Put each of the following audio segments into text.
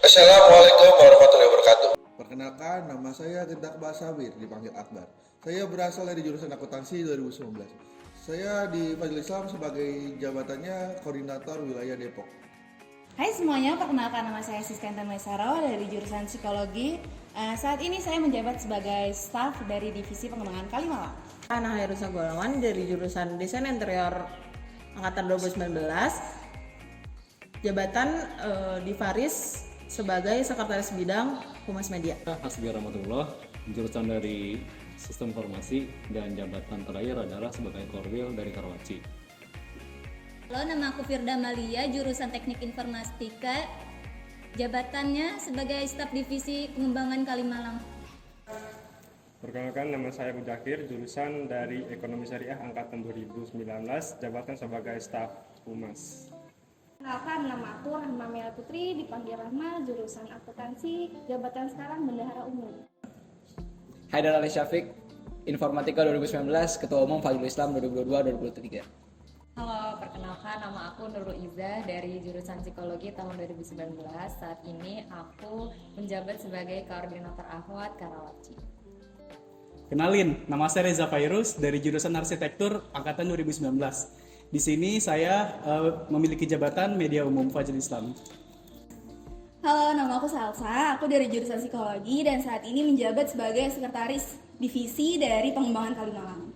Assalamualaikum warahmatullahi wabarakatuh. Perkenalkan, nama saya Gendak Basabir, dipanggil Akbar. Saya berasal dari jurusan akuntansi 2019. Saya di Fajrul Islam sebagai jabatannya Koordinator Wilayah Depok. Hai semuanya, perkenalkan nama saya Siskanta Maisaro dari jurusan Psikologi. Saat ini saya menjabat sebagai staf dari Divisi Pengembangan Kalimalang. Ana Hairusa Golawan dari jurusan Desain Interior Angkatan 2019. Jabatan di Faris sebagai Sekretaris Bidang Humas Media. Hasbi Rahmatullah, jurusan dari Sistem Informasi, dan jabatan terakhir adalah sebagai Korwil dari Karawaci. Halo, nama aku Firda Malia, jurusan Teknik Informatika, jabatannya sebagai staf divisi pengembangan Kalimalang. Perkenalkan, nama saya Mudakir, jurusan dari Ekonomi Syariah Angkatan 2019, jabatan sebagai staf Humas. Perkenalkan, nama aku Rahma Mela Putri, dipanggil Rahma, jurusan akuntansi, jabatan sekarang Bendahara Umum. Haidar Ali Syafiq, Informatika 2019, Ketua Umum Fajrul Islam 2022-2023. Halo, perkenalkan nama aku Nurul Izzah dari jurusan Psikologi tahun 2019. Saat ini aku menjabat sebagai Koordinator Ahwat Karawaci. Kenalin, nama saya Reza Fairuz dari jurusan Arsitektur Angkatan 2019. Di sini saya memiliki jabatan Media Umum Fajrul Islam. Halo, nama aku Salsa, aku dari jurusan Psikologi dan saat ini menjabat sebagai Sekretaris Divisi dari Pengembangan Kalimalang.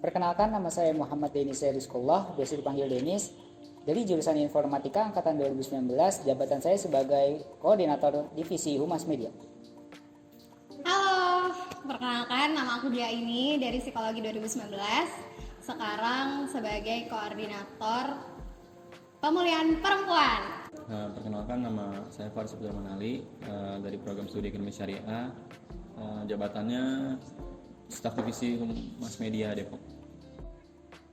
Perkenalkan, nama saya Muhammad Denis Rizkullah, biasa dipanggil Denis, dari jurusan Informatika Angkatan 2019, jabatan saya sebagai Koordinator Divisi Humas Media. Halo, perkenalkan nama aku Dia ini dari Psikologi 2019. Sekarang sebagai Koordinator Pemulihan Perempuan. Perkenalkan, nama saya Faris Abdurrahman Ali dari Program Studi Ekonomi Syariah, jabatannya staf divisi Humas Media Depok.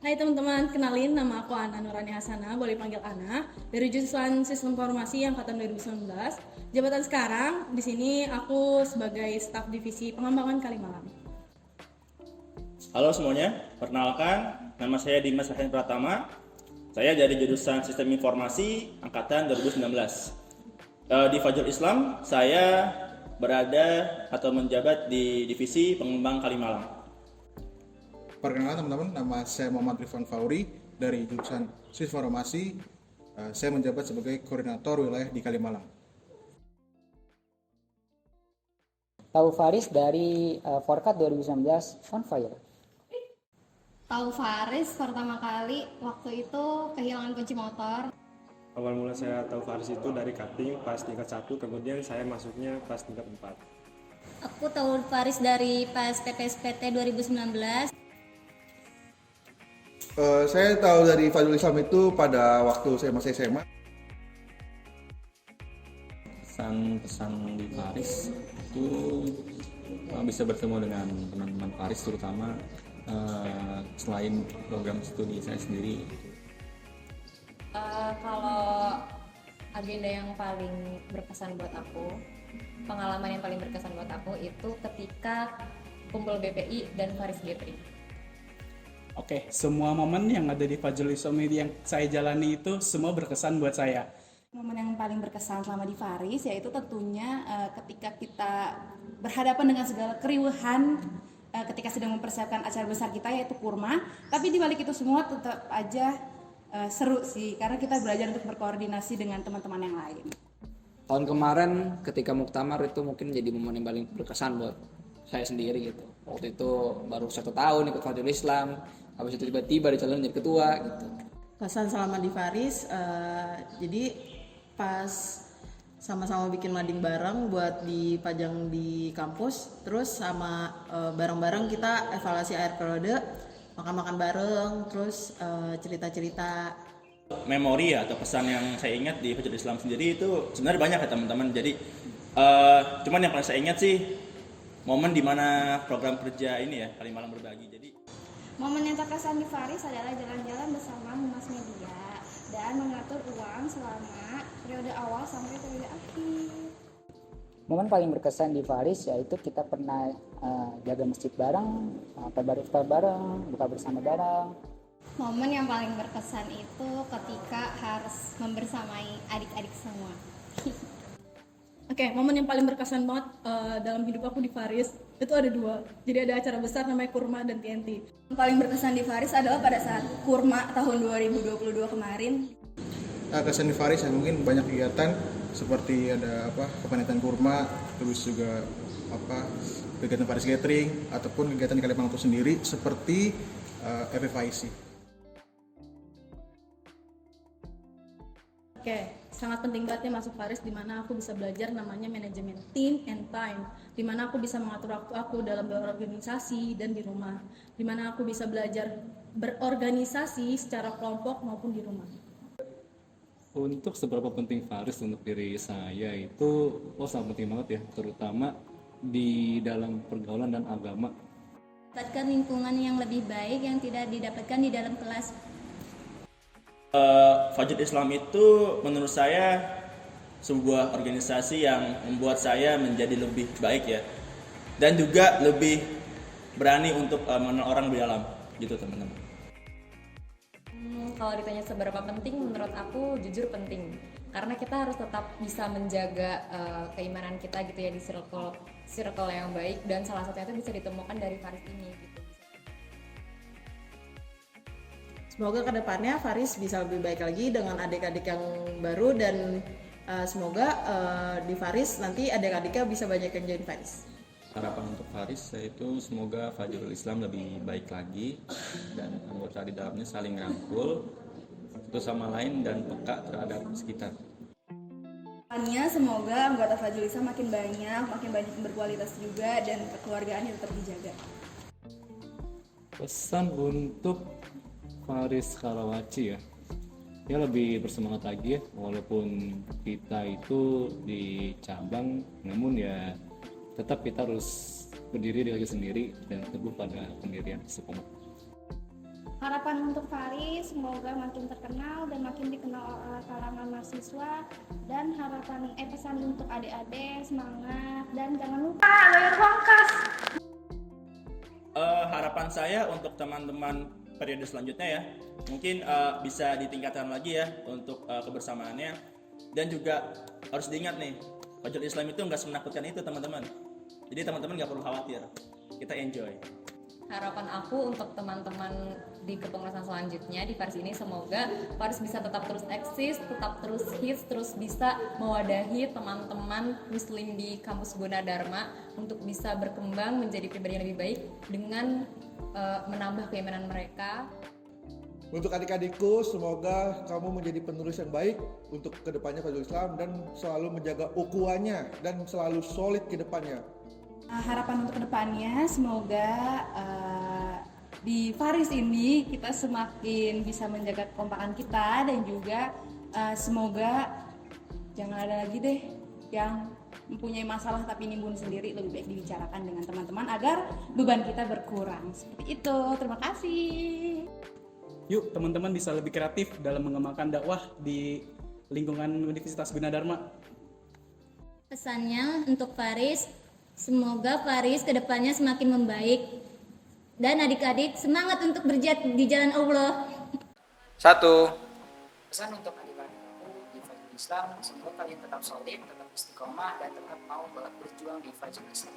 Hai teman-teman, kenalin nama aku Ana Nurani Hasanah, boleh panggil Ana, dari jurusan Sistem Informasi Angkatan 2019. Jabatan sekarang di sini aku sebagai staf divisi pengembangan Kalimalang. Halo semuanya, perkenalkan nama saya Dimas Rahim Pratama. Saya dari jurusan Sistem Informasi Angkatan 2019. Di Fajrul Islam, saya berada atau menjabat di Divisi Pengembang Kalimalang. Perkenalkan teman-teman, nama saya Muhammad Rifan Fauri dari jurusan Sistem Informasi. Saya menjabat sebagai Koordinator Wilayah di Kalimalang. Tahu Faris dari Forkat 2019 on fire. Tahu Faris pertama kali waktu itu kehilangan kunci motor. Awal mula saya tahu Faris itu dari cutting pas tingkat 1, kemudian saya masuknya pas tingkat 4. Aku tahu Faris dari pas PPSPT 2019. Saya tahu dari Fajrul Islam itu pada waktu saya masih SMA. Pesan-pesan di Faris itu bisa bertemu dengan teman-teman Faris, terutama selain program studi saya sendiri. Kalau agenda yang paling berkesan buat aku, pengalaman yang paling berkesan buat aku itu ketika kumpul BPI dan Faris GPI. Oke, semua momen yang ada di Fajrul Islam yang saya jalani itu semua berkesan buat saya. Momen yang paling berkesan selama di Faris yaitu tentunya ketika kita berhadapan dengan segala keriuhan ketika sedang mempersiapkan acara besar kita yaitu kurma, tapi di balik itu semua tetap aja seru sih karena kita belajar untuk berkoordinasi dengan teman-teman yang lain. Tahun kemarin ketika Muktamar itu mungkin jadi momen yang paling berkesan buat saya sendiri gitu. Waktu itu baru 1 tahun ikut Fajrul Islam, habis itu tiba-tiba dicalonin jadi ketua gitu. Kesan selama di Faris, jadi pas sama-sama bikin mading bareng buat dipajang di kampus, terus sama bareng-bareng kita evaluasi akhir periode, makan-makan bareng, terus cerita-cerita. Memori atau pesan yang saya ingat di Fajrul Islam sendiri itu sebenarnya banyak ya teman-teman. Jadi cuman yang paling saya ingat sih momen dimana program kerja ini ya Kalimalang Berbagi. Jadi Momen yang terkesan di Faris adalah jalan-jalan bersama Humas Media dan mengatur uang selama periode awal sampai periode akhir. Momen paling berkesan di Faris yaitu kita pernah jaga masjid bareng, iftar bareng, buka bersama bareng. Momen yang paling berkesan itu ketika harus membersamai adik-adik semua. Oke, momen yang paling berkesan banget dalam hidup aku di Faris itu ada 2. Jadi ada acara besar namanya Kurma dan TNT. Yang paling berkesan di Faris adalah pada saat Kurma tahun 2022 kemarin. Kesan di Faris ya, mungkin banyak kegiatan seperti ada kepanitan kurma, terus juga kegiatan Faris Gathering ataupun kegiatan di Kalimantan sendiri seperti FFIC. Oke, sangat penting banget ya masuk Faris, di mana aku bisa belajar namanya manajemen team and time, di mana aku bisa mengatur waktu aku dalam berorganisasi dan di rumah, di mana aku bisa belajar berorganisasi secara kelompok maupun di rumah. Untuk seberapa penting Faris untuk diri saya itu sangat penting banget ya, terutama di dalam pergaulan dan agama. Dapatkan lingkungan yang lebih baik yang tidak didapatkan di dalam kelas. Fajrul Islam itu menurut saya sebuah organisasi yang membuat saya menjadi lebih baik ya, dan juga lebih berani untuk mengenal orang di dalam gitu teman-teman. Kalau ditanya seberapa penting, menurut aku jujur penting, karena kita harus tetap bisa menjaga keimanan kita gitu ya di circle yang baik, dan salah satunya itu bisa ditemukan dari Faris ini gitu. Semoga kedepannya Faris bisa lebih baik lagi dengan adik-adik yang baru, dan semoga di Faris nanti adik-adiknya bisa banyak yang join Faris. Harapan untuk Faris yaitu semoga Fajrul Islam lebih baik lagi dan anggota di dalamnya saling rangkul satu sama lain dan peka terhadap sekitar. Harapannya semoga anggota Fajrul Islam makin banyak yang berkualitas juga, dan kekeluargaannya tetap dijaga. Pesan untuk Faris Karawaci ya lebih bersemangat lagi ya, walaupun kita itu di cabang, namun ya tetap kita harus berdiri di kaki sendiri dan teguh pada pendirian istiqomah. Harapan untuk Faris semoga makin terkenal dan makin dikenal oleh kalangan mahasiswa, dan pesan untuk adik-adik semangat dan jangan lupa bayar uang kas. Harapan saya untuk teman-teman periode selanjutnya ya, mungkin bisa ditingkatkan lagi ya untuk kebersamaannya, dan juga harus diingat nih, Fajrul Islam itu nggak semenakutkan itu teman-teman. Jadi teman-teman nggak perlu khawatir, kita enjoy. Harapan aku untuk teman-teman di kepengurusan selanjutnya di Faris ini, semoga Faris bisa tetap terus eksis, tetap terus hits, terus bisa mewadahi teman-teman muslim di kampus Gunadarma untuk bisa berkembang menjadi pribadi yang lebih baik dengan menambah keimanan mereka. Untuk adik-adikku, semoga kamu menjadi penerus yang baik untuk kedepannya Fajrul Islam, dan selalu menjaga ukhuwahnya dan selalu solid ke depannya. Harapan untuk kedepannya semoga di Faris ini kita semakin bisa menjaga kekompakan kita, dan juga semoga jangan ada lagi deh yang mempunyai masalah tapi nimbun sendiri, lebih baik dibicarakan dengan teman-teman agar beban kita berkurang. Seperti itu, terima kasih. Yuk teman-teman bisa lebih kreatif dalam mengembangkan dakwah di lingkungan Universitas Gunadarma. Pesannya untuk Faris, semoga Faris kedepannya semakin membaik, dan adik-adik semangat untuk berjihad di jalan Allah. 1. Pesan untuk adik-adik aku di Fajrul Islam, semoga kalian tetap solid, tetap istiqomah, dan tetap mau berjuang di Fajrul Islam.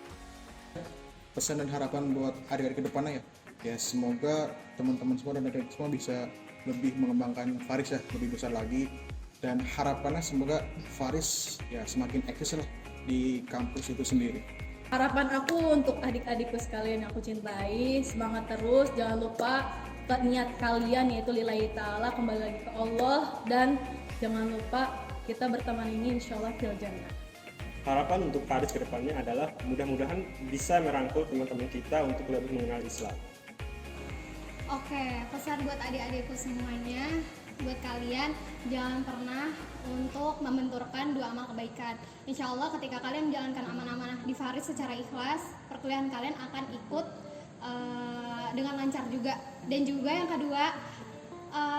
Pesan dan harapan buat adik-adik ke depannya ya semoga teman-teman semua dan adik-adik semua bisa lebih mengembangkan Faris ya, lebih besar lagi, dan harapannya semoga Faris ya semakin eksis lah di kampus itu sendiri. Harapan aku untuk adik-adikku sekalian yang aku cintai, semangat terus, jangan lupa niat kalian yaitu lillahi ta'ala, kembali lagi ke Allah, dan jangan lupa kita berteman ini insyaallah fil jannah. Harapan untuk Faris ke depannya adalah mudah-mudahan bisa merangkul teman-teman kita untuk lebih mengenal Islam. Oke, pesan buat adik-adikku semuanya, buat kalian jangan pernah untuk membenturkan dua amal kebaikan. Insya Allah ketika kalian menjalankan amanah-amanah di Faris secara ikhlas, perkuliahan kalian akan ikut dengan lancar juga. Dan juga yang kedua,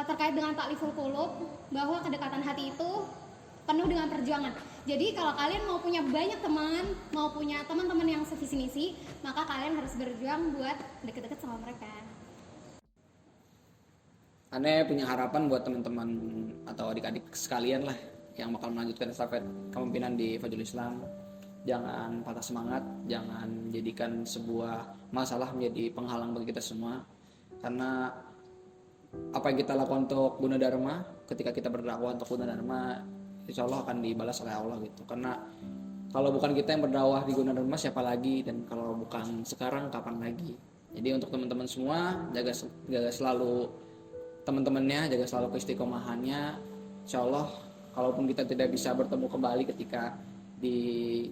terkait dengan ta'liful qulub, bahwa kedekatan hati itu penuh dengan perjuangan. Jadi kalau kalian mau punya banyak teman, mau punya teman-teman yang sevisi misi, maka kalian harus berjuang buat deket-deket sama mereka. Aneh punya harapan buat teman-teman atau adik-adik sekalian lah yang bakal melanjutkan estafet kepemimpinan di Fajrul Islam. Jangan patah semangat, jangan jadikan sebuah masalah menjadi penghalang bagi kita semua. Karena apa yang kita lakukan untuk Gunadarma, ketika kita berdakwah untuk Gunadarma, insya Allah akan dibalas oleh Allah gitu. Karena kalau bukan kita yang berdakwah di Gunadarma, siapa lagi? Dan kalau bukan sekarang, kapan lagi? Jadi untuk teman-teman semua, jaga selalu teman-temannya, jaga selalu keistiqomahannya. Insya Allah, kalaupun kita tidak bisa bertemu kembali ketika di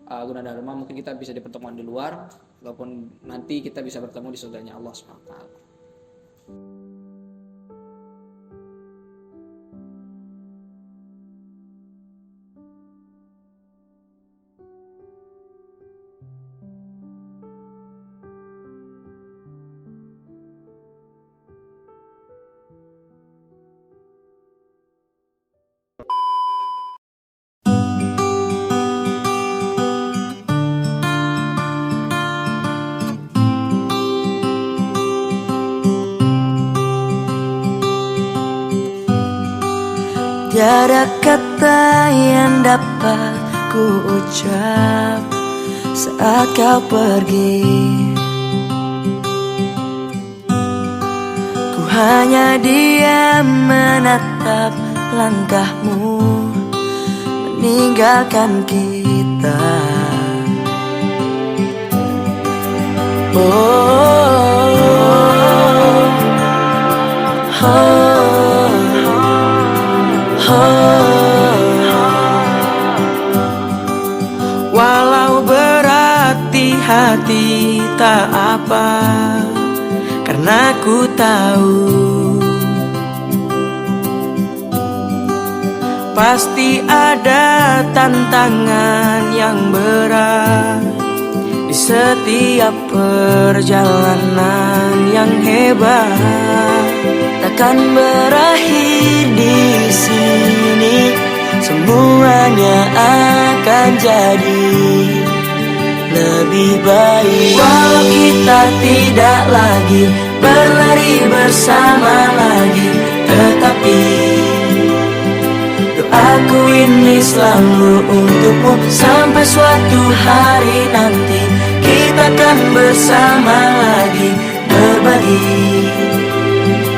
Gunadarma, mungkin kita bisa di pertemuan di luar, walaupun nanti kita bisa bertemu di surganya Allah SWT. Tiada kata yang dapat ku ucap saat kau pergi. Ku hanya diam menatap langkahmu meninggalkan kita. Walau berat di hati tak apa, karena ku tahu pasti ada tantangan yang berat di setiap perjalanan yang hebat. Takkan berakhir di sini, semuanya akan jadi lebih baik. Walau kita tidak lagi berlari bersama lagi, tetapi doaku ini selalu untukmu. Sampai suatu hari nanti kita akan bersama lagi, berbagi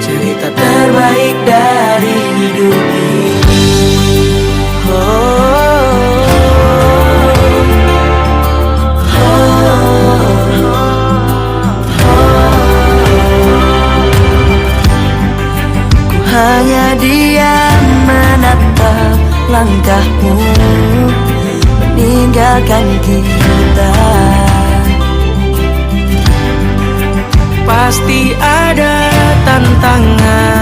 cerita terbaik dari hidup ini. Ku hanya diam menatap langkahmu meninggalkan kita. Pasti ada tantangan